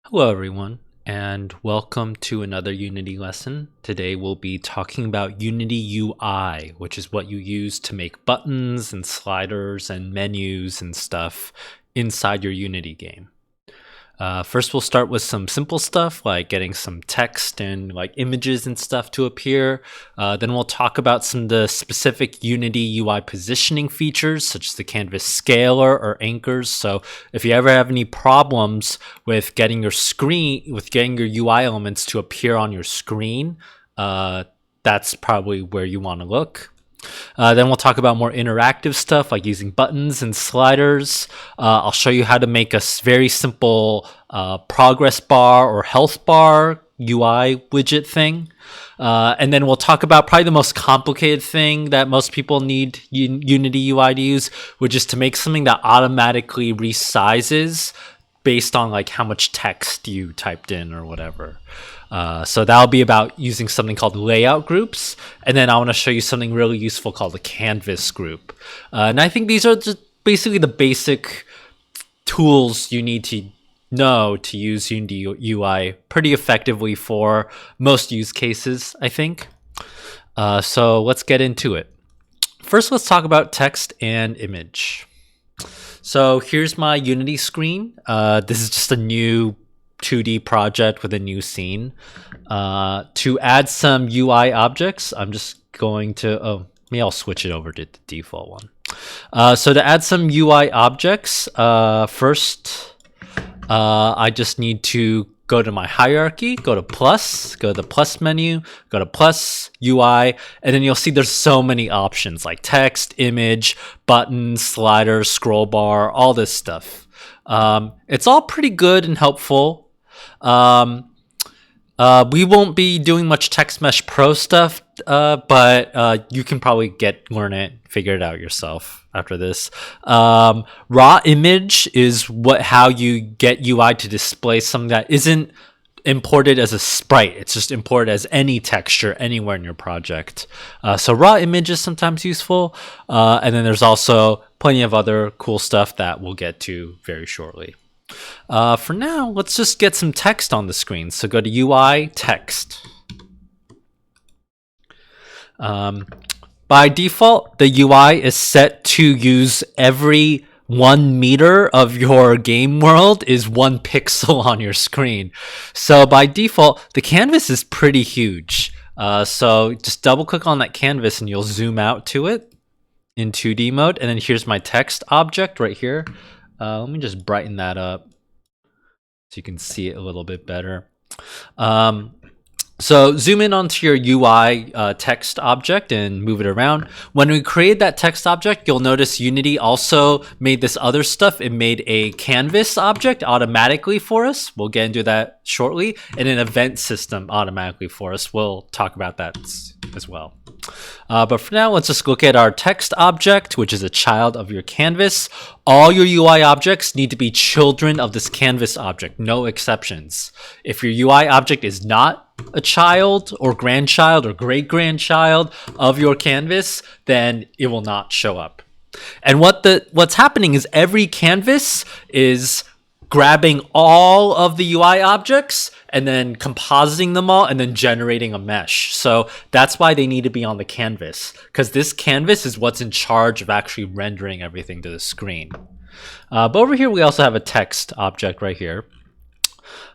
Hello everyone, and welcome to another Unity lesson. Today we'll be talking about Unity UI, which is what you use to make buttons and sliders and menus and stuff inside your Unity game. First, we'll start with some simple stuff like getting some text and like images and stuff to appear. Then we'll talk about some of the specific Unity UI positioning features, such as the canvas scaler or anchors. So if you ever have any problems with getting your UI elements to appear on your screen, that's probably where you want to look. Then we'll talk about more interactive stuff like using buttons and sliders. I'll show you how to make a very simple progress bar or health bar UI widget thing. And then we'll talk about probably the most complicated thing that most people need Unity UI to use, which is to make something that automatically resizes based on like how much text you typed in or whatever. So that'll be about using something called layout groups. And then I want to show you something really useful called the canvas group. And I think these are just basically the basic tools you need to know to use Unity UI pretty effectively for most use cases, I think. So let's get into it. First, let's talk about text and image. So here's my Unity screen. This is just a new 2D project with a new scene. To add some UI objects, I'm just going to, maybe I'll switch it over to the default one. So to add some UI objects, first, I just need to go to my hierarchy, go to the plus menu, go to plus UI, and then you'll see there's so many options like text, image, buttons, sliders, scroll bar, all this stuff. It's all pretty good and helpful. We won't be doing much Text Mesh Pro stuff, but you can probably learn it, figure it out yourself after this. Raw image is how you get UI to display something that isn't imported as a sprite. It's just imported as any texture anywhere in your project. So raw image is sometimes useful. And then there's also plenty of other cool stuff that we'll get to very shortly. For now, let's just get some text on the screen. So go to UI, text. By default, the UI is set to use every 1 meter of your game world is 1 pixel on your screen. So by default, the canvas is pretty huge. So just double click on that canvas and you'll zoom out to it in 2D mode. And then here's my text object right here. Let me just brighten that up so you can see it a little bit better. So zoom in onto your UI text object and move it around. When we created that text object, you'll notice Unity also made this other stuff. It made a canvas object automatically for us. We'll get into that shortly. And an event system automatically for us. We'll talk about that as well. But for now, let's just look at our text object, which is a child of your canvas. All your UI objects need to be children of this canvas object, no exceptions. If your UI object is not a child or grandchild or great-grandchild of your canvas, then it will not show up. And what's happening is every canvas is grabbing all of the UI objects and then compositing them all and then generating a mesh. So that's why they need to be on the canvas, because this canvas is what's in charge of actually rendering everything to the screen. But over here, we also have a text object right here.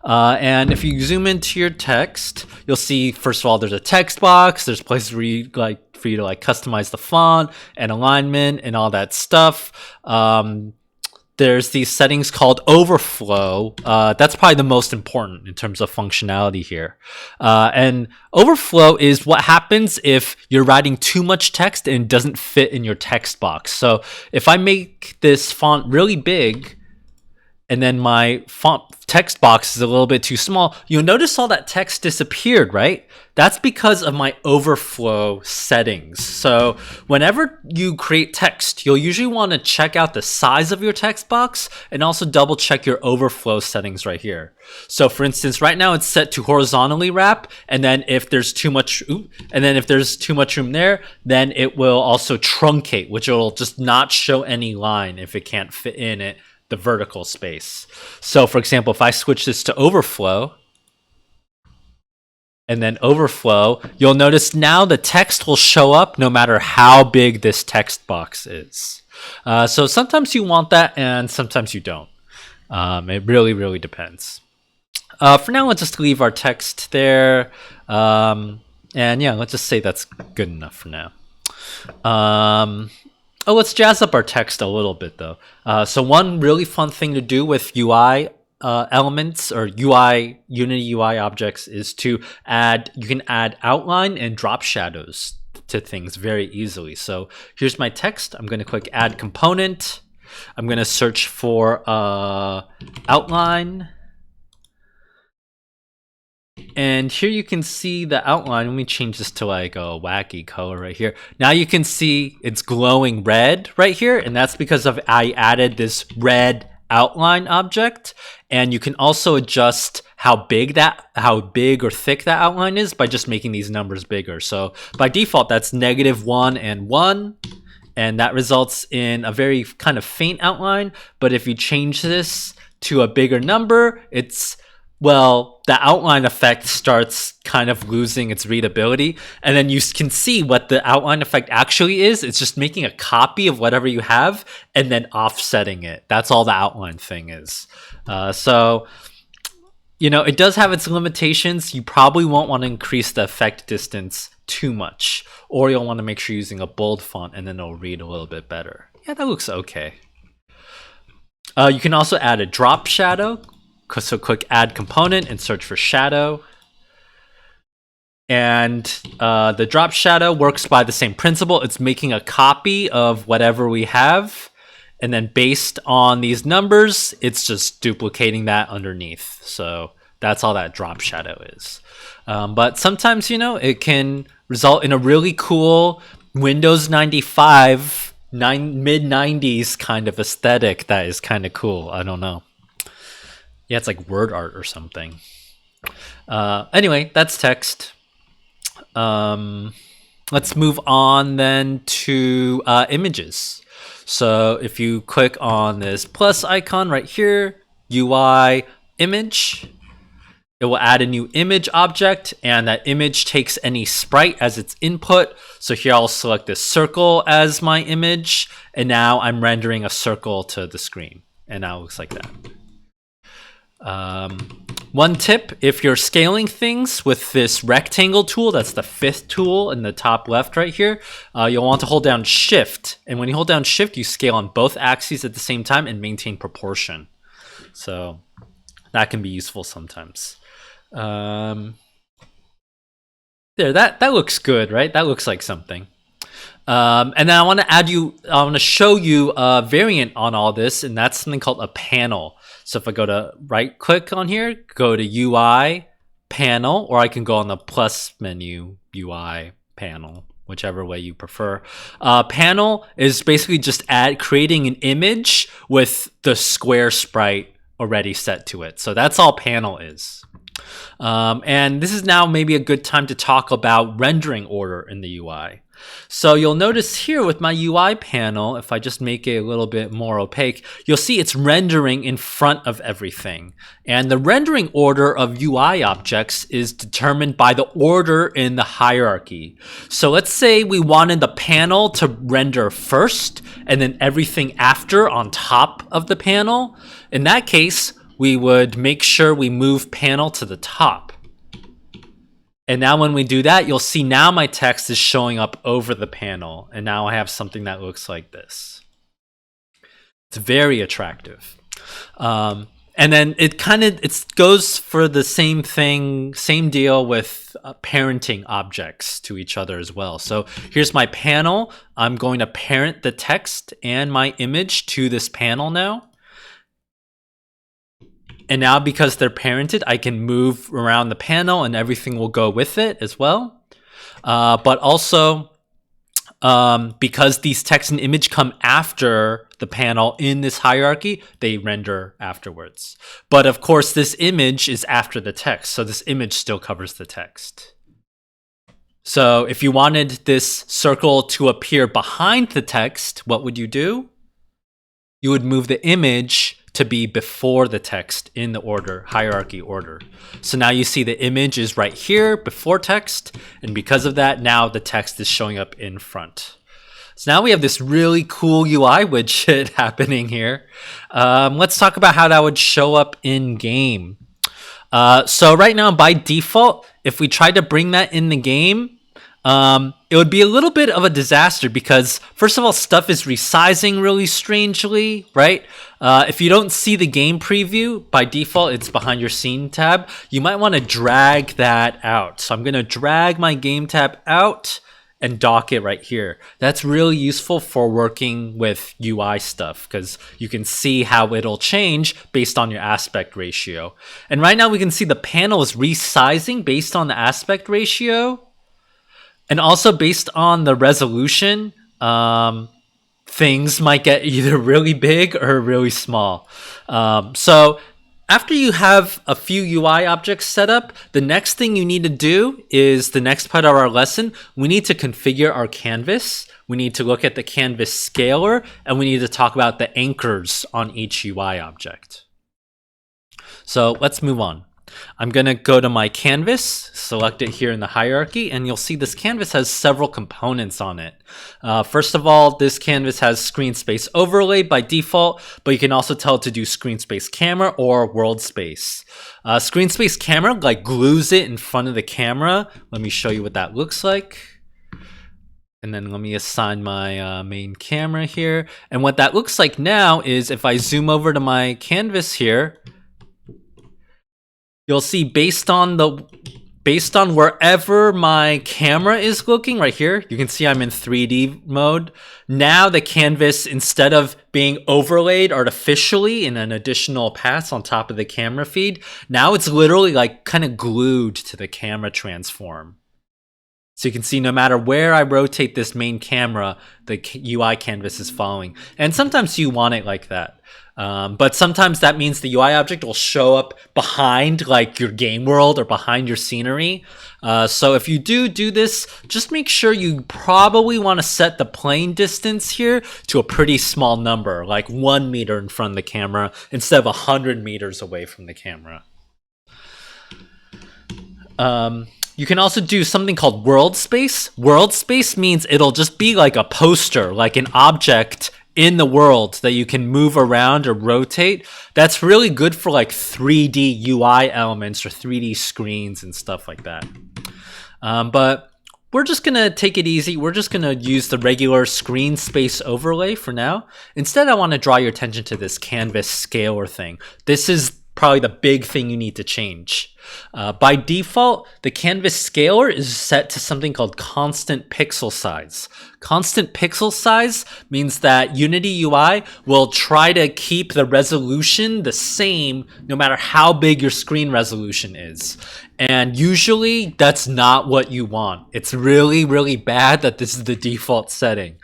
And if you zoom into your text, you'll see, first of all, there's a text box. There's places for you to customize the font and alignment and all that stuff. There's these settings called overflow. That's probably the most important in terms of functionality here. And overflow is what happens if you're writing too much text and it doesn't fit in your text box. So if I make this font really big, and then my font text box is a little bit too small, you'll notice all that text disappeared, right? That's because of my overflow settings. So whenever you create text, you'll usually want to check out the size of your text box and also double check your overflow settings right here. So for instance, right now it's set to horizontally wrap, and then if there's too much room there, then it will also truncate, which will just not show any line if it can't fit in it the vertical space. So for example, if I switch this to overflow, and then overflow, you'll notice now the text will show up no matter how big this text box is. So sometimes you want that and sometimes you don't. It really, really depends. For now, let's just leave our text there. And yeah, let's just say that's good enough for now. Let's jazz up our text a little bit though. So one really fun thing to do with UI elements or Unity UI objects is to you can add outline and drop shadows to things very easily. So here's my text. I'm going to click add component. I'm going to search for outline. And here you can see the outline. Let me change this to like a wacky color right here. Now you can see it's glowing red right here. And that's because I added this red outline object. And you can also adjust how big or thick that outline is by just making these numbers bigger. So by default, that's -1 and 1. And that results in a very kind of faint outline. But if you change this to a bigger number, the outline effect starts kind of losing its readability. And then you can see what the outline effect actually is. It's just making a copy of whatever you have and then offsetting it. That's all the outline thing is. So, it does have its limitations. You probably won't want to increase the effect distance too much, or you'll want to make sure you're using a bold font and then it'll read a little bit better. Yeah, that looks okay. You can also add a drop shadow. So click add component and search for shadow. And the drop shadow works by the same principle. It's making a copy of whatever we have. And then based on these numbers, it's just duplicating that underneath. So that's all that drop shadow is. But sometimes, it can result in a really cool Windows 95, mid-90s kind of aesthetic that is kind of cool. I don't know. Yeah, it's like word art or something. Anyway, that's text. Let's move on then to images. So if you click on this plus icon right here, UI image, it will add a new image object, and that image takes any sprite as its input. So here I'll select this circle as my image, and now I'm rendering a circle to the screen. And now it looks like that. One tip, if you're scaling things with this rectangle tool, that's the 5th tool in the top left right here, you'll want to hold down shift. And when you hold down shift, you scale on both axes at the same time and maintain proportion. So that can be useful sometimes. There, that looks good, right? That looks like something. And then I want to show you a variant on all this, and that's something called a panel. So if I go to right click on here, go to UI panel, or I can go on the plus menu, UI panel, whichever way you prefer. Panel is basically just creating an image with the square sprite already set to it. So that's all panel is. And this is now maybe a good time to talk about rendering order in the UI. So you'll notice here with my UI panel, if I just make it a little bit more opaque, you'll see it's rendering in front of everything. And the rendering order of UI objects is determined by the order in the hierarchy. So let's say we wanted the panel to render first and then everything after on top of the panel. In that case, we would make sure we move panel to the top. And now when we do that, you'll see now my text is showing up over the panel. And now I have something that looks like this. It's very attractive. And then it goes for the same thing, same deal with parenting objects to each other as well. So here's my panel. I'm going to parent the text and my image to this panel now. And now because they're parented, I can move around the panel and everything will go with it as well. But also, because these text and image come after the panel in this hierarchy, they render afterwards. But of course, this image is after the text. So this image still covers the text. So if you wanted this circle to appear behind the text, what would you do? You would move the image to be before the text in the order, hierarchy order. So now you see the image is right here before text, and because of that, now the text is showing up in front. So now we have this really cool UI widget happening here. Let's talk about how that would show up in game. So right now, by default, if we try to bring that in the game, it would be a little bit of a disaster because, first of all, stuff is resizing really strangely, right? If you don't see the game preview, by default, it's behind your scene tab. You might want to drag that out. So I'm going to drag my game tab out and dock it right here. That's really useful for working with UI stuff because you can see how it'll change based on your aspect ratio. And right now we can see the panel is resizing based on the aspect ratio. And also based on the resolution, things might get either really big or really small. So after you have a few UI objects set up, the next thing you need to do is the next part of our lesson. We need to configure our canvas. We need to look at the canvas scaler, and we need to talk about the anchors on each UI object. So let's move on. I'm going to go to my canvas, select it here in the hierarchy, and you'll see this canvas has several components on it. First of all, this canvas has screen space overlay by default, but you can also tell it to do screen space camera or world space. Screen space camera like glues it in front of the camera. Let me show you what that looks like. And then let me assign my main camera here. And what that looks like now is if I zoom over to my canvas here, you'll see based on wherever my camera is looking right here, you can see I'm in 3D mode. Now the canvas, instead of being overlaid artificially in an additional pass on top of the camera feed, now it's literally like kind of glued to the camera transform. So you can see no matter where I rotate this main camera, the UI canvas is following. And sometimes you want it like that. But sometimes that means the UI object will show up behind like your game world or behind your scenery. So if you do this, just make sure you probably want to set the plane distance here to a pretty small number, like 1 meter in front of the camera instead of 100 meters away from the camera. You can also do something called world space. World space means it'll just be like a poster, like an object in the world that you can move around or rotate. That's really good for like 3D UI elements or 3D screens and stuff like that. But we're just gonna take it easy. We're just gonna use the regular screen space overlay for now. Instead, I want to draw your attention to this canvas scaler thing. This is probably the big thing you need to change. By default, the canvas scaler is set to something called constant pixel size. Constant pixel size means that Unity UI will try to keep the resolution the same no matter how big your screen resolution is. And usually that's not what you want. It's really, really bad that this is the default setting.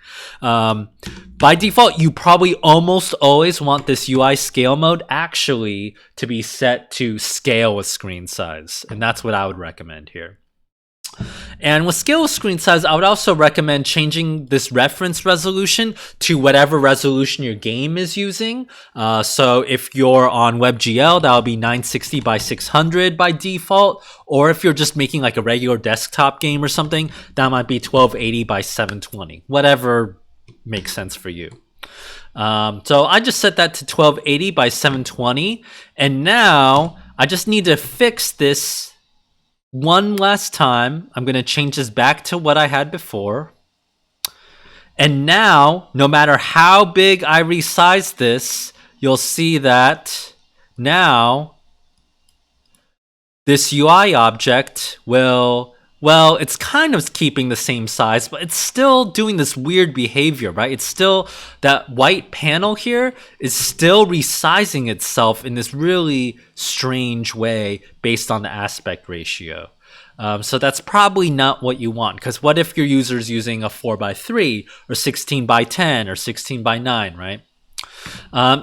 By default, you probably almost always want this UI scale mode actually to be set to scale with screen size. And that's what I would recommend here. And with scale with screen size, I would also recommend changing this reference resolution to whatever resolution your game is using. So if you're on WebGL, that'll be 960 by 600 by default. Or if you're just making like a regular desktop game or something, that might be 1280 by 720. Whatever makes sense for you. So I just set that to 1280 by 720. And now I just need to fix this one last time. I'm going to change this back to what I had before. And now, no matter how big I resize this, you'll see that now this UI object will, well, it's kind of keeping the same size, but it's still doing this weird behavior, right? It's still, that white panel here is still resizing itself in this really strange way based on the aspect ratio. So that's probably not what you want, because what if your user's using a 4:3 or 16:10 or 16:9, right?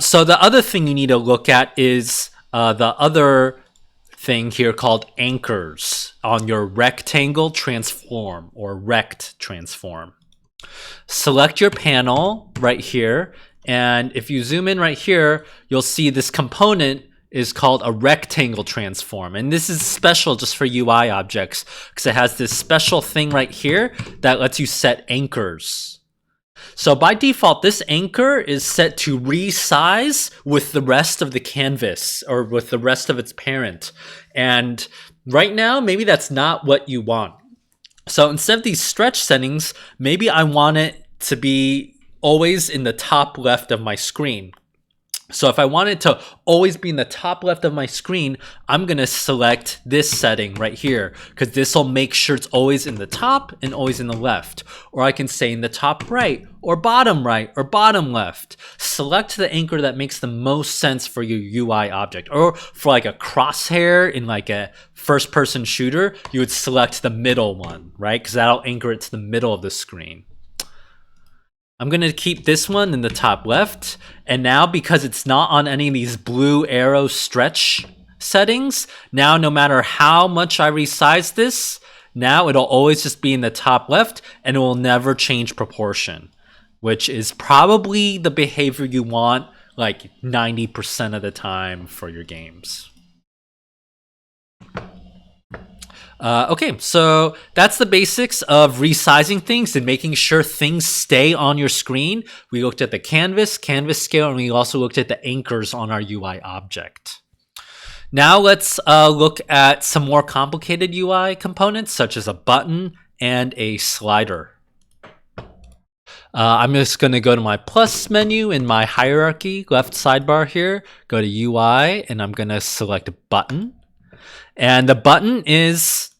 So the other thing you need to look at is the other thing here called anchors on your rectangle transform or RectTransform. Select your panel right here And if you zoom in right here, you'll see this component is called a rectangle transform. And this is special just for UI objects because it has this special thing right here that lets you set anchors. So by default, this anchor is set to resize with the rest of the canvas or with the rest of its parent. And right now, maybe that's not what you want. So instead of these stretch settings, maybe I want it to be always in the top left of my screen. So if I want it to always be in the top left of my screen, I'm going to select this setting right here because this will make sure it's always in the top and always in the left. Or I can say in the top right or bottom left. Select the anchor that makes the most sense for your UI object. Or for like a crosshair in like a first person shooter, you would select the middle one, right? Because that'll anchor it to the middle of the screen. I'm going to keep this one in the top left. And now because it's not on any of these blue arrow stretch settings, now no matter how much I resize this, now it'll always just be in the top left and it will never change proportion, which is probably the behavior you want like 90% of the time for your games. Okay, so that's the basics of resizing things and making sure things stay on your screen. We looked at the canvas scale, and we also looked at the anchors on our UI object. Now let's look at some more complicated UI components, such as a button and a slider. I'm just going to go to my plus menu in my hierarchy, left sidebar here, go to UI, and I'm going to select a button. And the button is,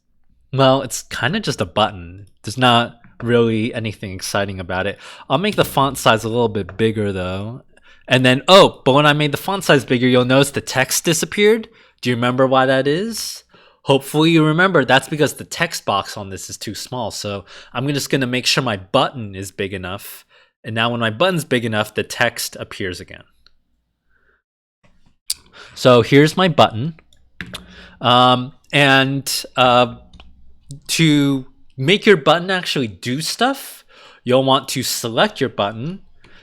well, it's kind of just a button. There's not really anything exciting about it. I'll make the font size a little bit bigger though. And then, but when I made the font size bigger, you'll notice the text disappeared. Do you remember why that is? Hopefully you remember that's because the text box on this is too small. So I'm just going to make sure my button is big enough. And now when my button's big enough, the text appears again. So here's my button. To make your button actually do stuff, you'll want to select your button,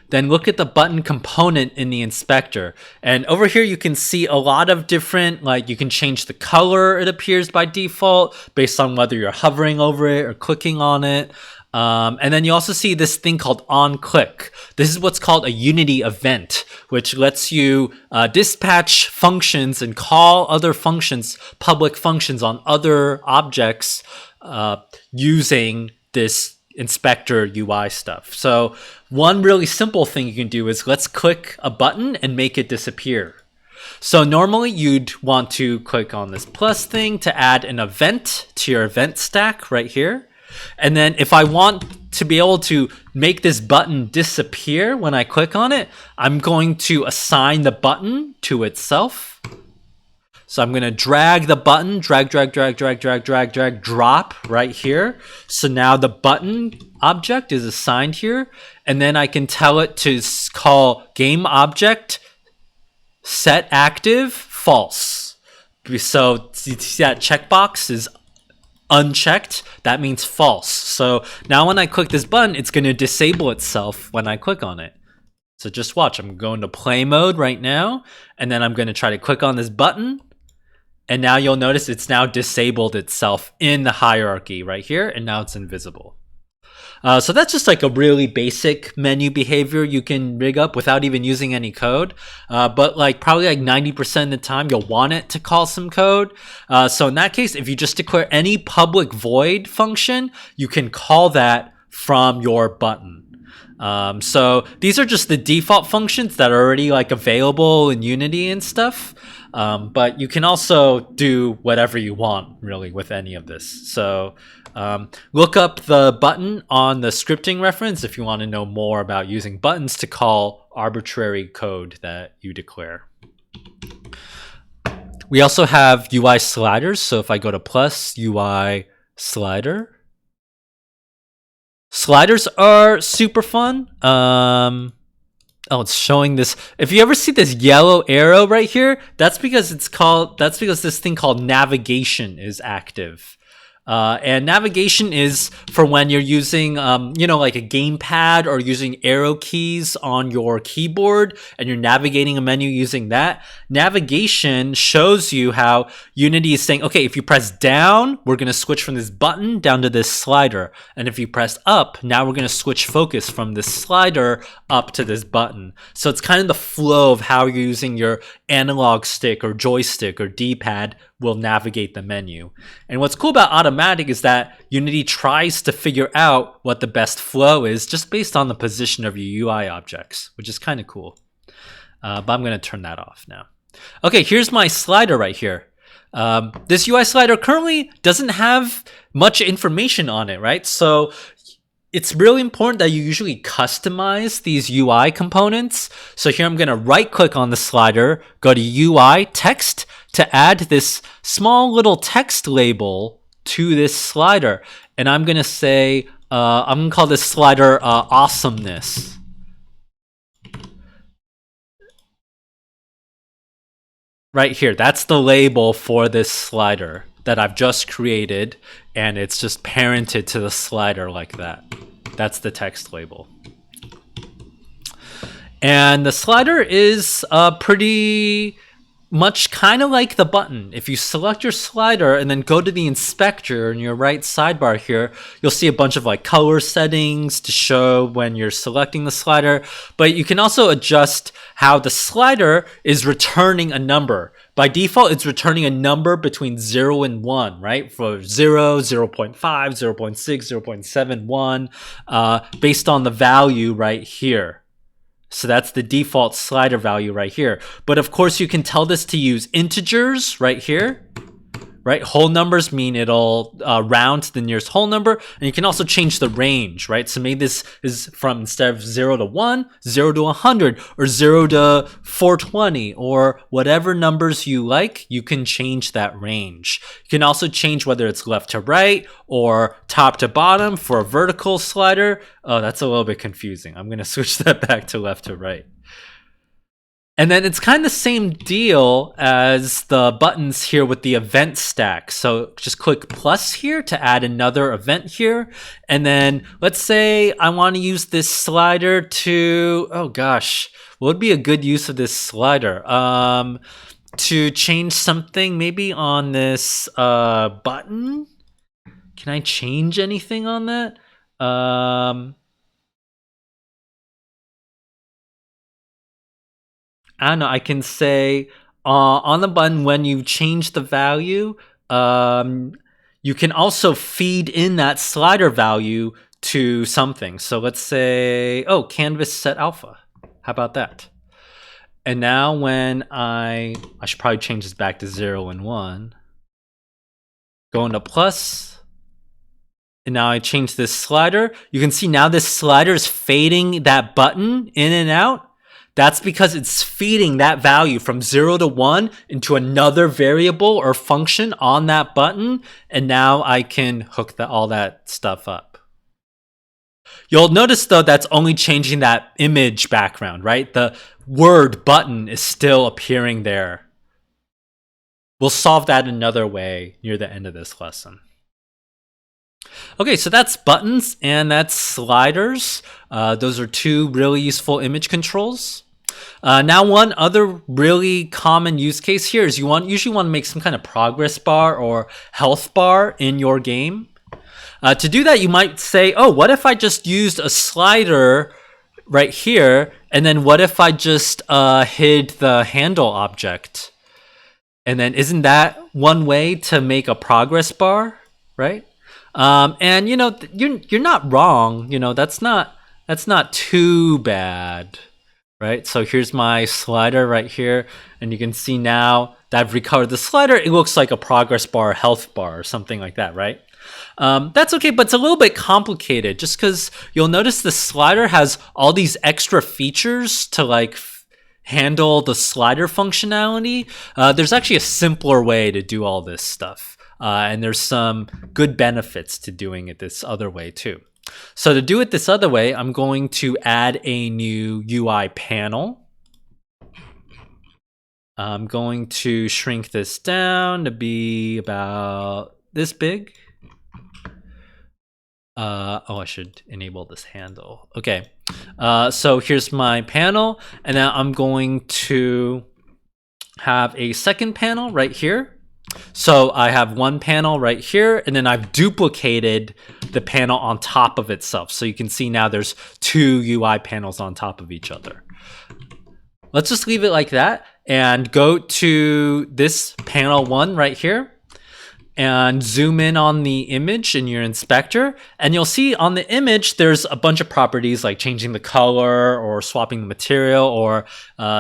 then look at the button component in the inspector. And over here, you can see a lot of different, like you can change the color it appears by default based on whether you're hovering over it or clicking on it. And then you also see this thing called onClick. This is what's called a Unity event, which lets you dispatch functions and call other functions, public functions on other objects using this inspector UI stuff. So one really simple thing you can do is let's click a button and make it disappear. So normally you'd want to click on this plus thing to add an event to your event stack right here. And then if I want to be able to make this button disappear when I click on it, I'm going to assign the button to itself. So I'm going to drag the button, drag, drop right here. So now the button object is assigned here. And then I can tell it to call game object set active false. So you see that checkbox is unchecked, that means false. So now when I click this button, it's going to disable itself when I click on it. So just watch, I'm going to play mode right now, and then I'm going to try to click on this button, and now you'll notice it's now disabled itself in the hierarchy right here, and now it's invisible. So that's just like a really basic menu behavior you can rig up without even using any code. But like probably like 90% of the time you'll want it to call some code. So in that case, if you just declare any public void function, you can call that from your button. So these are just the default functions that are already like available in Unity and stuff. But you can also do whatever you want really with any of this. So look up the button on the scripting reference if you want to know more about using buttons to call arbitrary code that you declare. We also have UI sliders. So if I go to plus UI slider, sliders are super fun. It's showing this. If you ever see this yellow arrow right here, that's because this thing called navigation is active. And navigation is for when you're using, like a gamepad or using arrow keys on your keyboard and you're navigating a menu using that. Navigation shows you how Unity is saying, okay, if you press down, we're going to switch from this button down to this slider. And if you press up, now we're going to switch focus from this slider up to this button. So it's kind of the flow of how you're using your analog stick or joystick or D-pad will navigate the menu. And what's cool about automatic is that Unity tries to figure out what the best flow is just based on the position of your UI objects, which is kind of cool. But I'm going to turn that off now. Okay, here's my slider right here. This UI slider currently doesn't have much information on it, right? So it's really important that you usually customize these UI components. So here I'm going to right click on the slider, go to UI text to add this small little text label to this slider. And I'm going to say, I'm going to call this slider awesomeness. Right here, that's the label for this slider that I've just created, and it's just parented to the slider like that. That's the text label. And the slider is pretty much kind of like the button. If you select your slider and then go to the inspector in your right sidebar here, you'll see a bunch of like color settings to show when you're selecting the slider. But you can also adjust how the slider is returning a number. By default, it's returning a number between 0 and 1, right? For 0, 0.5, 0.6, 0.71, based on the value right here. So that's the default slider value right here. But of course, you can tell this to use integers right here. Right, whole numbers mean it'll round to the nearest whole number, and you can also change the range, right? So maybe this is from, instead of 0 to 1, 0 to 100, or 0 to 420, or whatever numbers you like, you can change that range. You can also change whether it's left to right or top to bottom for a vertical slider. Oh, that's a little bit confusing. I'm going to switch that back to left to right. And then it's kind of the same deal as the buttons here with the event stack. So just click plus here to add another event here. And then let's say I want to use this slider to, oh gosh, what would be a good use of this slider? To change something maybe on this button. Can I change anything on that? I don't know, I can say on the button when you change the value, you can also feed in that slider value to something. So let's say, oh, canvas set alpha. How about that? And now when I should probably change this back to 0 and 1. Go into plus. And now I change this slider. You can see now this slider is fading that button in and out. That's because it's feeding that value from 0 to 1 into another variable or function on that button. And now I can hook all that stuff up. You'll notice though, that's only changing that image background, right? The word button is still appearing there. We'll solve that another way near the end of this lesson. Okay, so that's buttons and that's sliders. Those are two really useful image controls. Now, one other really common use case here is you usually want to make some kind of progress bar or health bar in your game. To do that, you might say, oh, what if I just used a slider right here, and then what if I just hid the handle object? And then isn't that one way to make a progress bar, right? And you're not wrong. That's not too bad. Right, so here's my slider right here, and you can see now that I've recolored the slider, it looks like a progress bar, health bar, or something like that, right? That's okay, but it's a little bit complicated just because you'll notice the slider has all these extra features to like handle the slider functionality. There's actually a simpler way to do all this stuff, and there's some good benefits to doing it this other way too. So to do it this other way, I'm going to add a new UI panel. I'm going to shrink this down to be about this big. Oh, I should enable this handle. Okay. So here's my panel, and now I'm going to have a second panel right here. So I have one panel right here, and then I've duplicated the panel on top of itself. So you can see now there's two UI panels on top of each other. Let's just leave it like that and go to this panel 1 right here and zoom in on the image in your inspector, and you'll see on the image there's a bunch of properties like changing the color or swapping the material or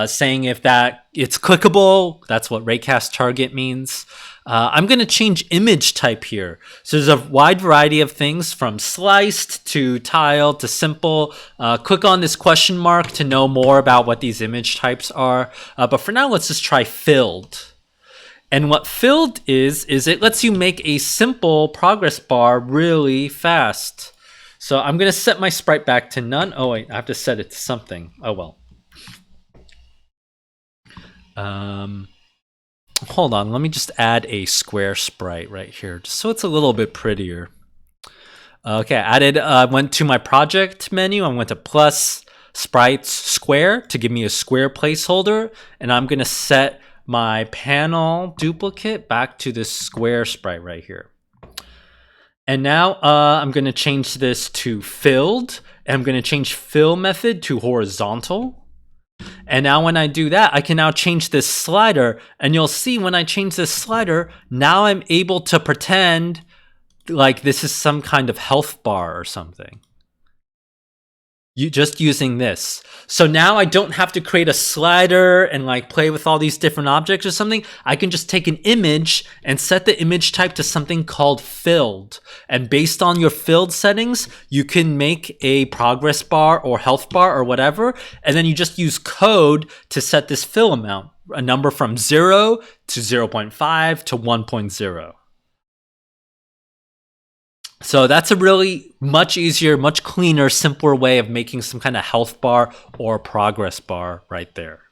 saying if that it's clickable. That's what raycast target means. I'm going to change image type here. So there's a wide variety of things from sliced to tiled to simple. Click on this question mark to know more about what these image types are. But for now, let's just try filled. And what filled is it lets you make a simple progress bar really fast. So I'm going to set my sprite back to none. Oh, wait, I have to set it to something. Oh, well. Hold on, let me just add a square sprite right here, just so it's a little bit prettier. Okay, I went to my project menu. I went to plus sprites square to give me a square placeholder. And I'm going to set my panel duplicate back to this square sprite right here. And now I'm going to change this to filled, and I'm going to change fill method to horizontal. And now when I do that, I can now change this slider, and you'll see when I change this slider, now I'm able to pretend like this is some kind of health bar or something. Just using this. So now I don't have to create a slider and like play with all these different objects or something. I can just take an image and set the image type to something called filled. And based on your filled settings, you can make a progress bar or health bar or whatever. And then you just use code to set this fill amount, a number from 0 to 0.5 to 1.0. So that's a really much easier, much cleaner, simpler way of making some kind of health bar or progress bar right there.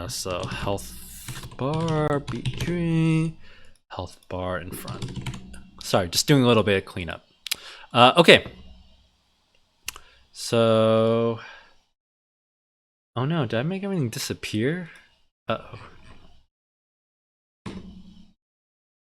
So health bar B3, health bar in front. Sorry, just doing a little bit of cleanup. Okay. So, oh no, did I make everything disappear? Uh-oh.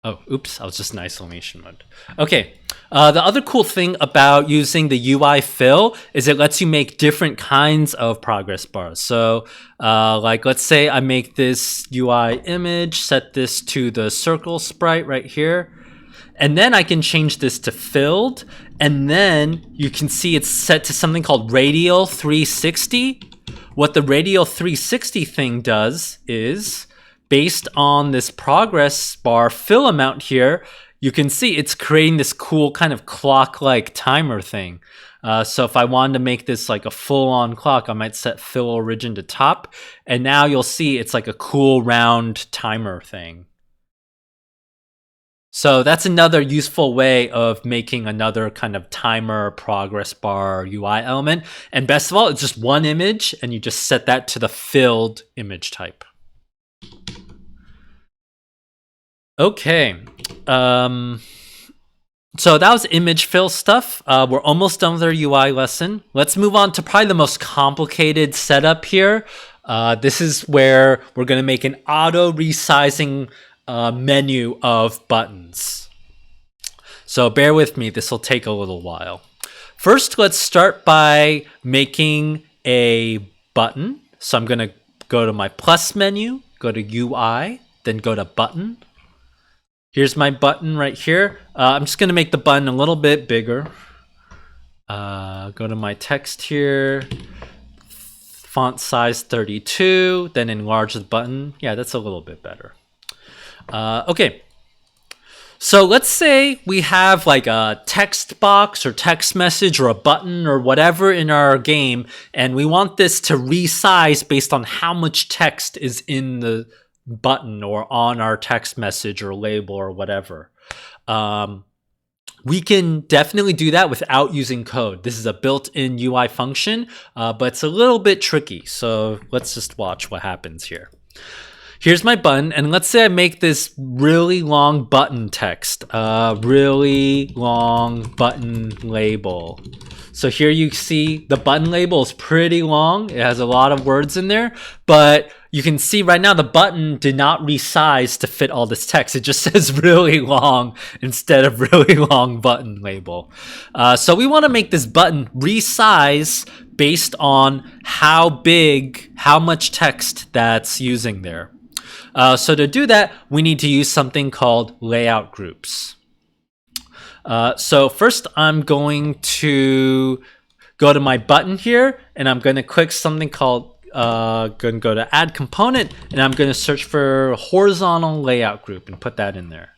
Oh, oops, I was just in isolation mode. Okay, the other cool thing about using the UI fill is it lets you make different kinds of progress bars. So like let's say I make this UI image, set this to the circle sprite right here, and then I can change this to filled, and then you can see it's set to something called radial 360. What the radial 360 thing does is, based on this progress bar fill amount here, you can see it's creating this cool kind of clock-like timer thing. So if I wanted to make this like a full-on clock, I might set fill origin to top. And now you'll see it's like a cool round timer thing. So that's another useful way of making another kind of timer progress bar UI element. And best of all, it's just one image, and you just set that to the filled image type. Okay, so that was image fill stuff. We're almost done with our UI lesson. Let's move on to probably the most complicated setup here. This is where we're going to make an auto-resizing menu of buttons. So bear with me, this will take a little while. First, let's start by making a button. So I'm going to go to my plus menu, go to UI, then go to button. Here's my button right here. I'm just going to make the button a little bit bigger. Go to my text here, font size 32, then enlarge the button. Yeah, that's a little bit better. Okay, so let's say we have like a text box or text message or a button or whatever in our game, and we want this to resize based on how much text is in the button or on our text message or label or whatever. We can definitely do that without using code. This is a built-in UI function, but it's a little bit tricky. So let's just watch what happens here. Here's my button, and let's say I make this really long button text, really long button label. So here you see the button label is pretty long. It has a lot of words in there, but you can see right now the button did not resize to fit all this text. It just says really long instead of really long button label. So we want to make this button resize based on how big, how much text that's using there. So to do that, we need to use something called layout groups. So first I'm going to go to my button here, and I'm going to click something called, going to go to add component, and I'm going to search for horizontal layout group and put that in there.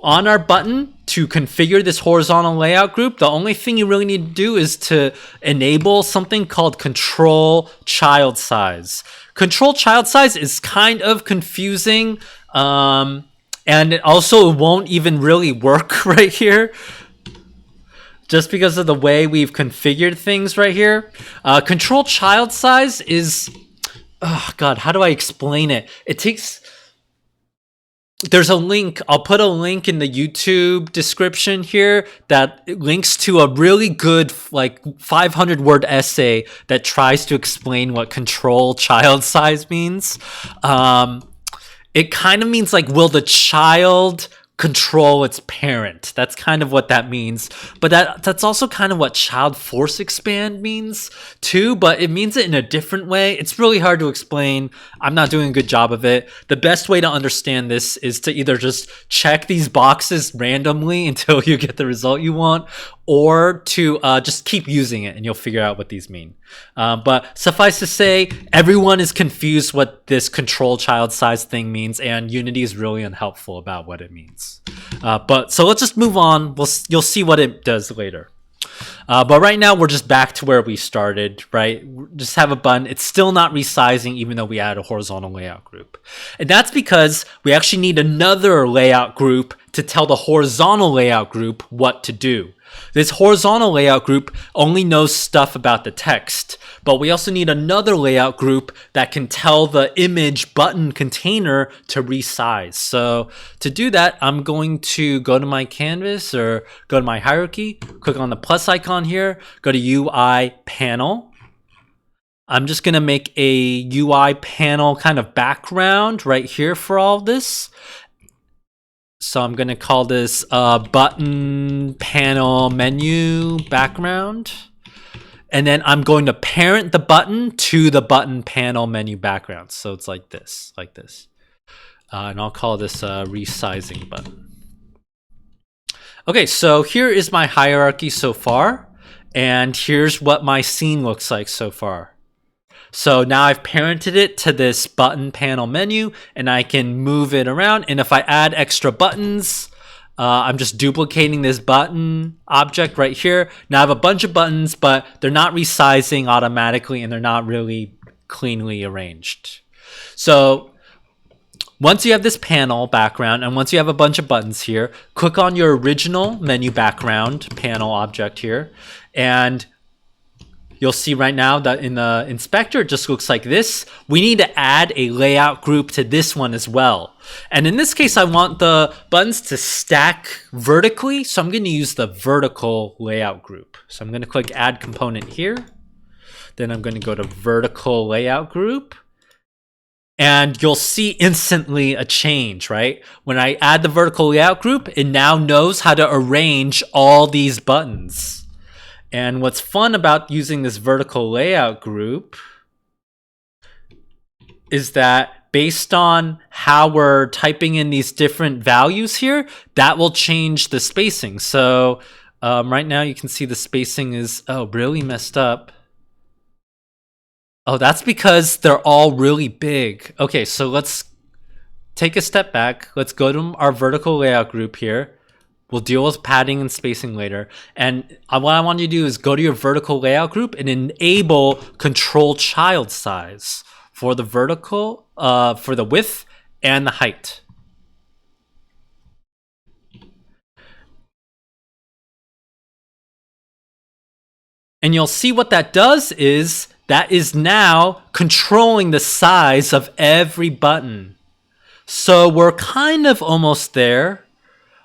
On our button, to configure this horizontal layout group, the only thing you really need to do is to enable something called control child size. Control child size is kind of confusing, and it also won't even really work right here, just because of the way we've configured things right here. Control child size is, oh God, how do I explain it? There's a link. I'll put a link in the YouTube description here that links to a really good, like 500 word essay that tries to explain what control child size means. It kind of means like, will the child control its parent? That's kind of what that means. But that's also kind of what child force expand means too, but it means it in a different way. It's really hard to explain. I'm not doing a good job of it. The best way to understand this is to either just check these boxes randomly until you get the result you want, or to just keep using it and you'll figure out what these mean. But suffice to say, everyone is confused what this control child size thing means, and Unity is really unhelpful about what it means. So let's just move on. You'll see what it does later. But right now we're just back to where we started, right? Just have a button. It's still not resizing even though we add a horizontal layout group. And that's because we actually need another layout group to tell the horizontal layout group what to do. This horizontal layout group only knows stuff about the text, but we also need another layout group that can tell the image button container to resize. So to do that, I'm going to go to my canvas or go to my hierarchy, click on the plus icon here, go to UI panel. I'm just going to make a UI panel kind of background right here for all of this. So I'm going to call this button panel menu background. And then I'm going to parent the button to the button panel menu background. So it's like this. And I'll call this a resizing button. Okay, so here is my hierarchy so far. And here's what my scene looks like so far. So now I've parented it to this button panel menu, and I can move it around. And if I add extra buttons, I'm just duplicating this button object right here. Now I have a bunch of buttons, but they're not resizing automatically, and they're not really cleanly arranged. So once you have this panel background, and once you have a bunch of buttons here, click on your original menu background panel object here, and you'll see right now that in the inspector, it just looks like this. We need to add a layout group to this one as well. And in this case, I want the buttons to stack vertically. So I'm going to use the vertical layout group. So I'm going to click add component here. Then I'm going to go to vertical layout group. And you'll see instantly a change, right? When I add the vertical layout group, it now knows how to arrange all these buttons. And what's fun about using this vertical layout group is that based on how we're typing in these different values here, that will change the spacing. So right now you can see the spacing is, really messed up. Oh, that's because they're all really big. Okay, so let's take a step back. Let's go to our vertical layout group here. We'll deal with padding and spacing later. And what I want you to do is go to your vertical layout group and enable control child size for the vertical, for the width and the height. And you'll see what that does is that is now controlling the size of every button. So we're kind of almost there.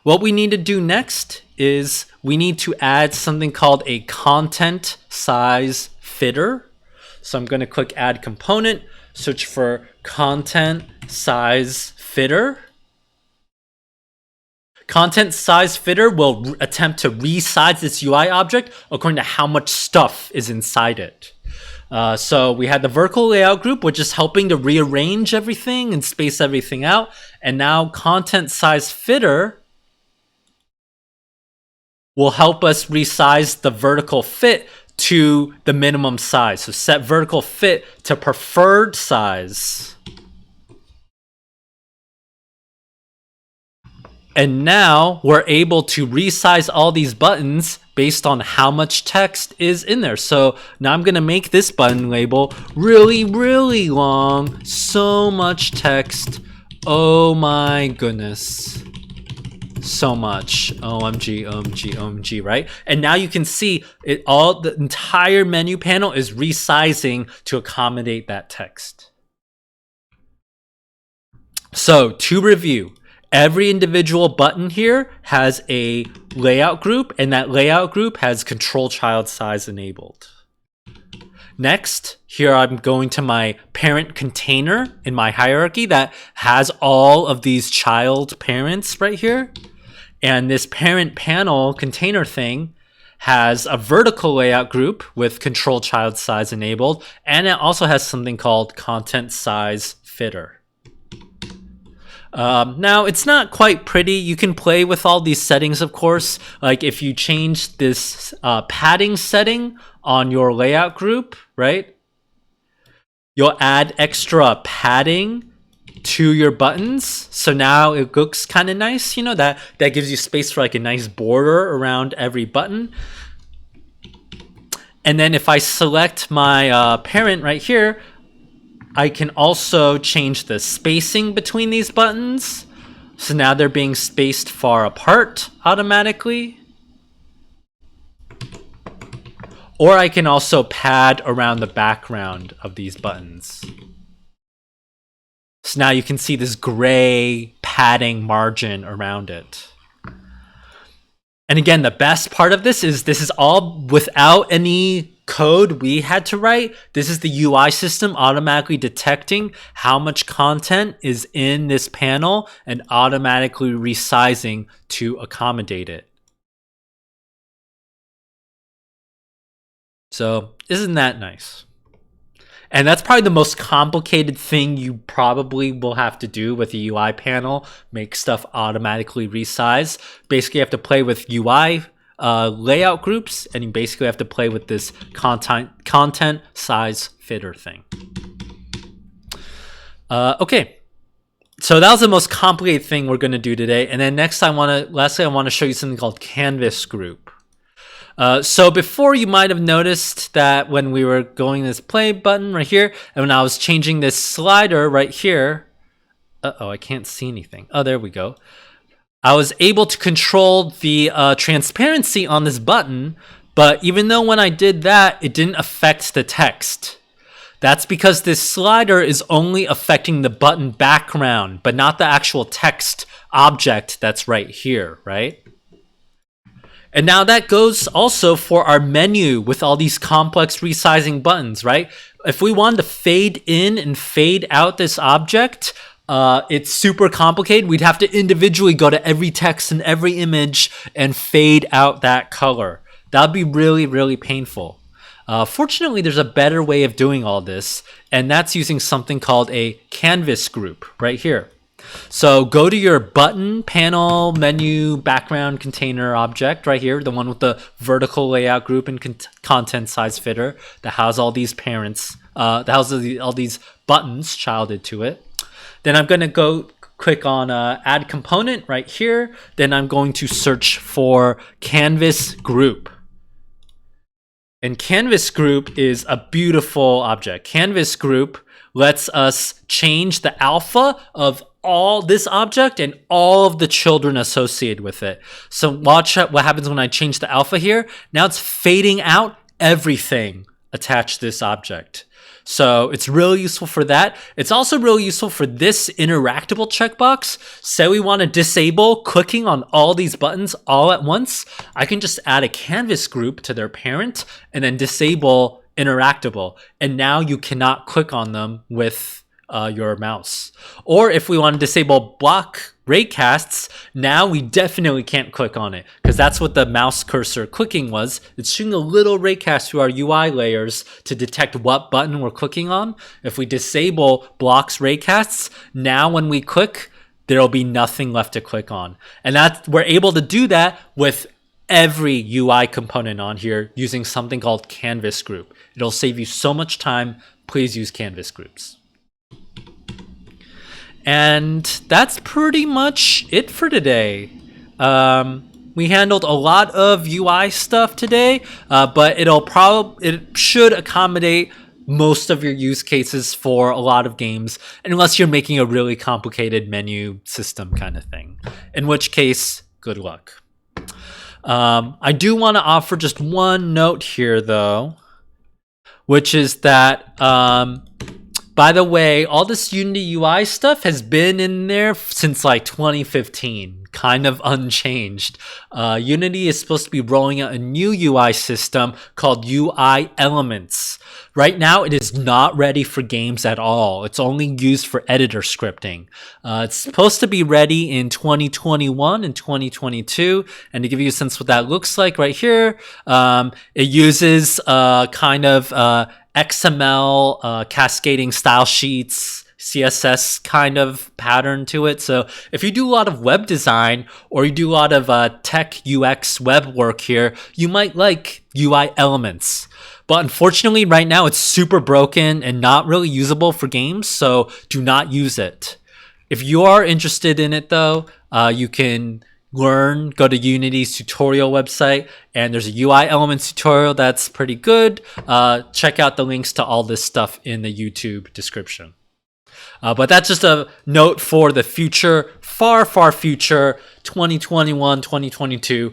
What we need to do next is we need to add something called a content size fitter. So I'm going to click add component, search for content size fitter. Content size fitter will attempt to resize this UI object according to how much stuff is inside it. So we had the vertical layout group, which is helping to rearrange everything and space everything out. And now content size fitter will help us resize the vertical fit to the minimum size. So set vertical fit to preferred size. And now we're able to resize all these buttons based on how much text is in there. So now I'm gonna make this button label really, really long. So much text. Oh my goodness. So much. OMG, OMG, OMG, right? And now you can see it all, the entire menu panel is resizing to accommodate that text. So to review, every individual button here has a layout group, and that layout group has control child size enabled. Next, here I'm going to my parent container in my hierarchy that has all of these child parents right here. And this parent panel container thing has a vertical layout group with control child size enabled, and it also has something called content size fitter. Now, it's not quite pretty. You can play with all these settings, of course. Like if you change this padding setting on your layout group, right? You'll add extra padding to your buttons. So now it looks kind of nice. You know, that gives you space for like a nice border around every button. And then if I select my parent right here, I can also change the spacing between these buttons. So now they're being spaced far apart automatically. Or I can also pad around the background of these buttons. So now you can see this gray padding margin around it. And again, the best part of this is all without any code we had to write. This is the UI system automatically detecting how much content is in this panel and automatically resizing to accommodate it. So isn't that nice? And that's probably the most complicated thing you probably will have to do with a UI panel, make stuff automatically resize. Basically, you have to play with UI layout groups, and you basically have to play with this content size fitter thing. Okay, so that was the most complicated thing we're going to do today. And then lastly, I want to show you something called canvas group. So before, you might have noticed that when we were going this play button right here, and when I was changing this slider right here, I can't see anything. Oh, there we go. I was able to control the transparency on this button, but even though when I did that, it didn't affect the text. That's because this slider is only affecting the button background, but not the actual text object that's right here, right? And now that goes also for our menu with all these complex resizing buttons, right? If we wanted to fade in and fade out this object, it's super complicated. We'd have to individually go to every text and every image and fade out that color. That'd be really, really painful. Fortunately, there's a better way of doing all this, and that's using something called a canvas group right here. So go to your button panel menu background container object right here, the one with the vertical layout group and content size fitter that has all these parents, that has all these buttons childed to it. Then I'm going to go click on add component right here. Then I'm going to search for canvas group. And canvas group is a beautiful object. Canvas group lets us change the alpha of all this object and all of the children associated with it. So watch what happens when I change the alpha here. Now it's fading out everything attach this object. So it's really useful for that. It's also really useful for this interactable checkbox. Say we want to disable clicking on all these buttons all at once. I can just add a canvas group to their parent and then disable interactable. And now you cannot click on them with your mouse. Or if we want to disable block raycasts, now we definitely can't click on it because that's what the mouse cursor clicking was. It's shooting a little raycast through our UI layers to detect what button we're clicking on. If we disable blocks raycasts, now when we click, there'll be nothing left to click on. And we're able to do that with every UI component on here using something called canvas group. It'll save you so much time. Please use canvas groups. And that's pretty much it for today. We handled a lot of UI stuff today, but it should accommodate most of your use cases for a lot of games, unless you're making a really complicated menu system kind of thing, in which case, good luck. I do want to offer just one note here, though, which is that by the way, all this Unity UI stuff has been in there since like 2015, kind of unchanged. Unity is supposed to be rolling out a new UI system called UI Elements. Right now, it is not ready for games at all. It's only used for editor scripting. It's supposed to be ready in 2021 and 2022. And to give you a sense what that looks like right here, it uses kind of XML cascading style sheets, CSS kind of pattern to it. So if you do a lot of web design or you do a lot of tech UX web work here, you might like UI Elements. But unfortunately, right now, it's super broken and not really usable for games, so do not use it. If you are interested in it, though, you can go to Unity's tutorial website, and there's a UI Elements tutorial that's pretty good. Check out the links to all this stuff in the YouTube description. But that's just a note for the future, far, far future, 2021, 2022,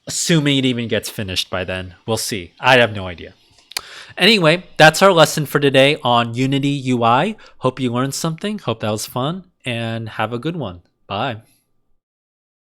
assuming it even gets finished by then. We'll see. I have no idea. Anyway, that's our lesson for today on Unity UI. Hope you learned something. Hope that was fun, and have a good one. Bye.